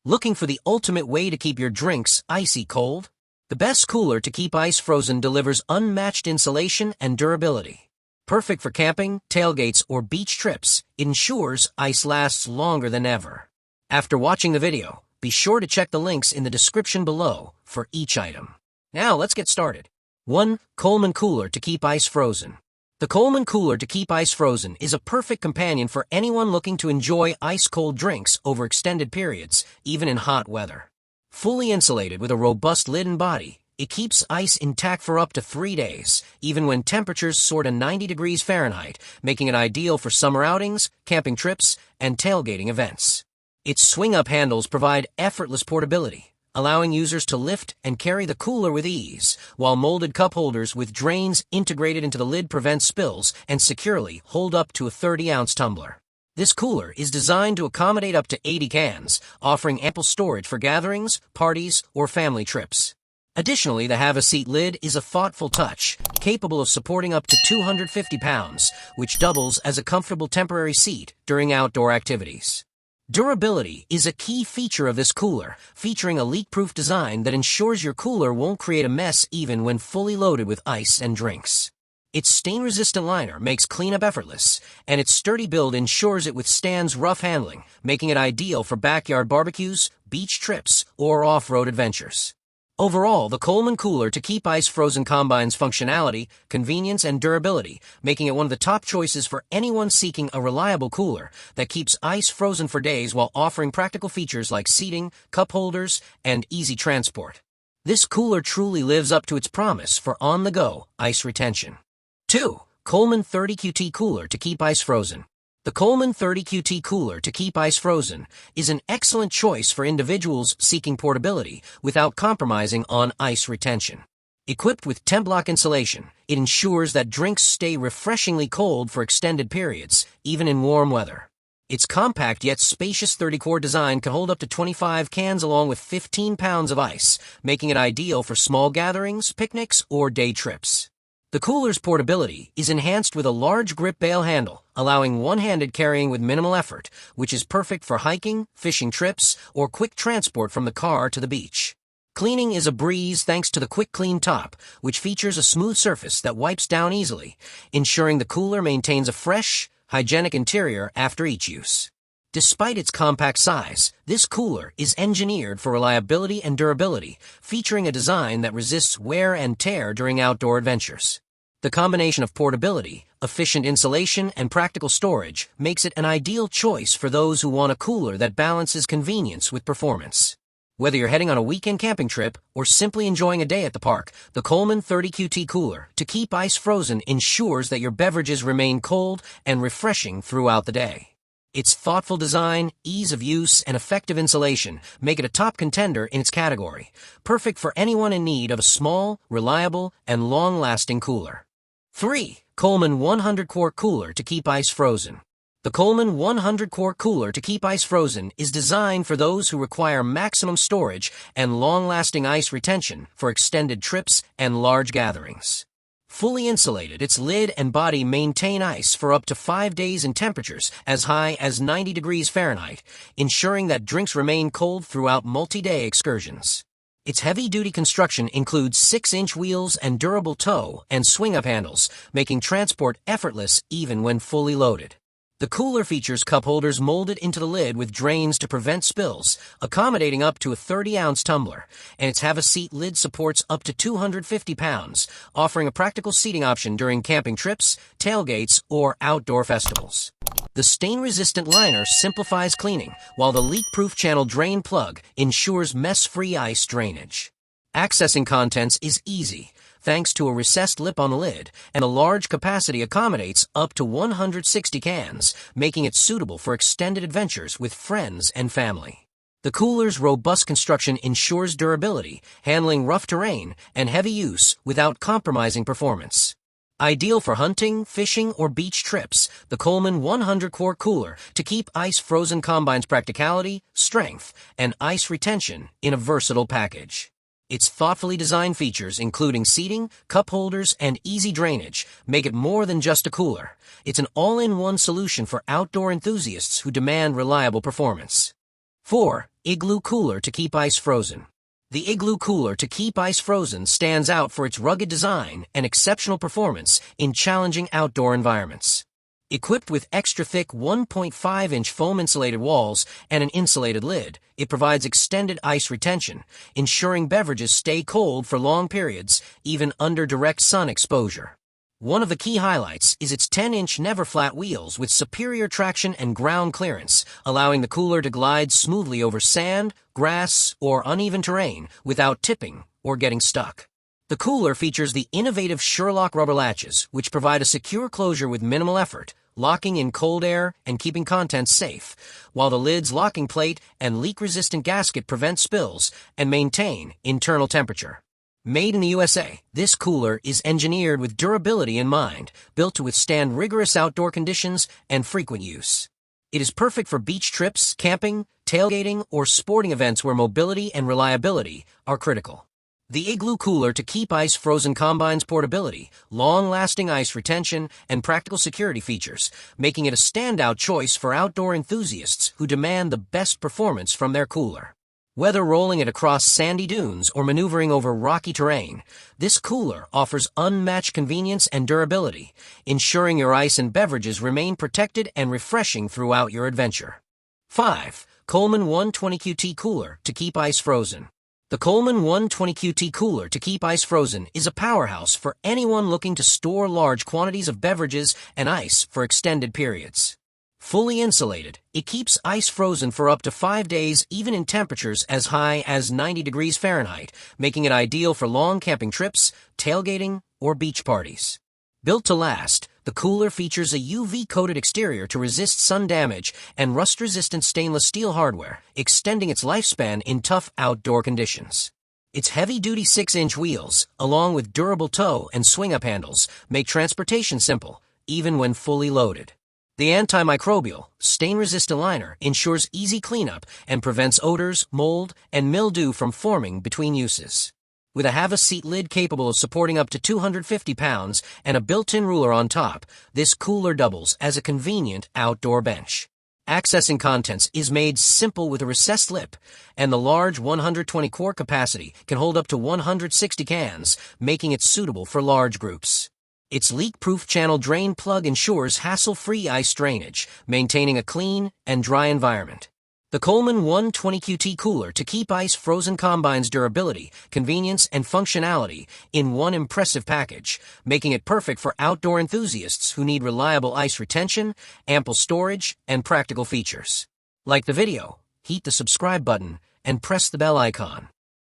Looking for the ultimate way to keep your drinks icy cold? The best cooler to keep ice frozen delivers unmatched insulation and durability. Perfect for camping, tailgates, or beach trips, it ensures ice lasts longer than ever. After watching the video, be sure to check the links in the description below for each item. Now let's get started. 1. Coleman Cooler to keep ice frozen. The Coleman Cooler to keep ice frozen is a perfect companion for anyone looking to enjoy ice-cold drinks over extended periods, even in hot weather. Fully insulated with a robust lid and body, it keeps ice intact for up to 3 days, even when temperatures soar to 90 degrees Fahrenheit, making it ideal for summer outings, camping trips, and tailgating events. Its swing-up handles provide effortless portability, allowing users to lift and carry the cooler with ease, while molded cup holders with drains integrated into the lid prevent spills and securely hold up to a 30-ounce tumbler. This cooler is designed to accommodate up to 80 cans, offering ample storage for gatherings, parties, or family trips. Additionally, the have-a-seat lid is a thoughtful touch, capable of supporting up to 250 pounds, which doubles as a comfortable temporary seat during outdoor activities. Durability is a key feature of this cooler, featuring a leak-proof design that ensures your cooler won't create a mess even when fully loaded with ice and drinks. Its stain-resistant liner makes cleanup effortless, and its sturdy build ensures it withstands rough handling, making it ideal for backyard barbecues, beach trips, or off-road adventures. Overall, the Coleman Cooler to keep ice frozen combines functionality, convenience, and durability, making it one of the top choices for anyone seeking a reliable cooler that keeps ice frozen for days while offering practical features like seating, cup holders, and easy transport. This cooler truly lives up to its promise for on-the-go ice retention. 2. Coleman 30QT Cooler to keep ice frozen. The Coleman 30QT Cooler to keep ice frozen is an excellent choice for individuals seeking portability without compromising on ice retention. Equipped with temp-lock insulation, it ensures that drinks stay refreshingly cold for extended periods, even in warm weather. Its compact yet spacious 30-quart design can hold up to 25 cans along with 15 pounds of ice, making it ideal for small gatherings, picnics, or day trips. The cooler's portability is enhanced with a large grip bale handle, allowing one-handed carrying with minimal effort, which is perfect for hiking, fishing trips, or quick transport from the car to the beach. Cleaning is a breeze thanks to the Quick Clean top, which features a smooth surface that wipes down easily, ensuring the cooler maintains a fresh, hygienic interior after each use. Despite its compact size, this cooler is engineered for reliability and durability, featuring a design that resists wear and tear during outdoor adventures. The combination of portability, efficient insulation, and practical storage makes it an ideal choice for those who want a cooler that balances convenience with performance. Whether you're heading on a weekend camping trip or simply enjoying a day at the park, the Coleman 30QT Cooler to keep ice frozen ensures that your beverages remain cold and refreshing throughout the day. Its thoughtful design, ease of use, and effective insulation make it a top contender in its category, perfect for anyone in need of a small, reliable, and long-lasting cooler. 3. Coleman 100-Quart Cooler to keep ice frozen. The Coleman 100-Quart Cooler to keep ice frozen is designed for those who require maximum storage and long-lasting ice retention for extended trips and large gatherings. Fully insulated, its lid and body maintain ice for up to 5 days in temperatures as high as 90 degrees Fahrenheit, ensuring that drinks remain cold throughout multi-day excursions. Its heavy-duty construction includes 6-inch wheels and durable toe and swing-up handles, making transport effortless even when fully loaded. The cooler features cup holders molded into the lid with drains to prevent spills, accommodating up to a 30-ounce tumbler, and its have-a-seat lid supports up to 250 pounds, offering a practical seating option during camping trips, tailgates, or outdoor festivals. The stain-resistant liner simplifies cleaning, while the leak-proof channel drain plug ensures mess-free ice drainage. Accessing contents is easy, thanks to a recessed lip on the lid, and a large capacity accommodates up to 160 cans, making it suitable for extended adventures with friends and family. The cooler's robust construction ensures durability, handling rough terrain and heavy use without compromising performance. Ideal for hunting, fishing, or beach trips, the Coleman 100-Quart Cooler to keep ice frozen combines practicality, strength, and ice retention in a versatile package. Its thoughtfully designed features, including seating, cup holders, and easy drainage, make it more than just a cooler. It's an all-in-one solution for outdoor enthusiasts who demand reliable performance. 4. Igloo cooler to keep ice frozen. The Igloo cooler to keep ice frozen stands out for its rugged design and exceptional performance in challenging outdoor environments. Equipped with extra-thick 1.5-inch foam-insulated walls and an insulated lid, it provides extended ice retention, ensuring beverages stay cold for long periods, even under direct sun exposure. One of the key highlights is its 10-inch never-flat wheels with superior traction and ground clearance, allowing the cooler to glide smoothly over sand, grass, or uneven terrain without tipping or getting stuck. The cooler features the innovative Sherlock rubber latches, which provide a secure closure with minimal effort, locking in cold air and keeping contents safe, while the lid's locking plate and leak-resistant gasket prevent spills and maintain internal temperature. Made in the USA, this cooler is engineered with durability in mind, built to withstand rigorous outdoor conditions and frequent use. It is perfect for beach trips, camping, tailgating, or sporting events where mobility and reliability are critical. The Igloo cooler to keep ice frozen combines portability, long-lasting ice retention, and practical security features, making it a standout choice for outdoor enthusiasts who demand the best performance from their cooler. Whether rolling it across sandy dunes or maneuvering over rocky terrain, this cooler offers unmatched convenience and durability, ensuring your ice and beverages remain protected and refreshing throughout your adventure. 5. Coleman 120QT Cooler to keep ice frozen. The Coleman 120QT Cooler to keep ice frozen is a powerhouse for anyone looking to store large quantities of beverages and ice for extended periods. Fully insulated, it keeps ice frozen for up to 5 days even in temperatures as high as 90 degrees Fahrenheit, making it ideal for long camping trips, tailgating, or beach parties. Built to last, the cooler features a UV-coated exterior to resist sun damage and rust-resistant stainless steel hardware, extending its lifespan in tough outdoor conditions. Its heavy-duty 6-inch wheels, along with durable tow and swing-up handles, make transportation simple, even when fully loaded. The antimicrobial, stain-resistant liner ensures easy cleanup and prevents odors, mold, and mildew from forming between uses. With a have-a-seat lid capable of supporting up to 250 pounds and a built-in ruler on top, this cooler doubles as a convenient outdoor bench. Accessing contents is made simple with a recessed lip, and the large 120-quart capacity can hold up to 160 cans, making it suitable for large groups. Its leak-proof channel drain plug ensures hassle-free ice drainage, maintaining a clean and dry environment. The Coleman 120QT Cooler to keep ice frozen combines durability, convenience, and functionality in one impressive package, making it perfect for outdoor enthusiasts who need reliable ice retention, ample storage, and practical features. Like the video, hit the subscribe button, and press the bell icon.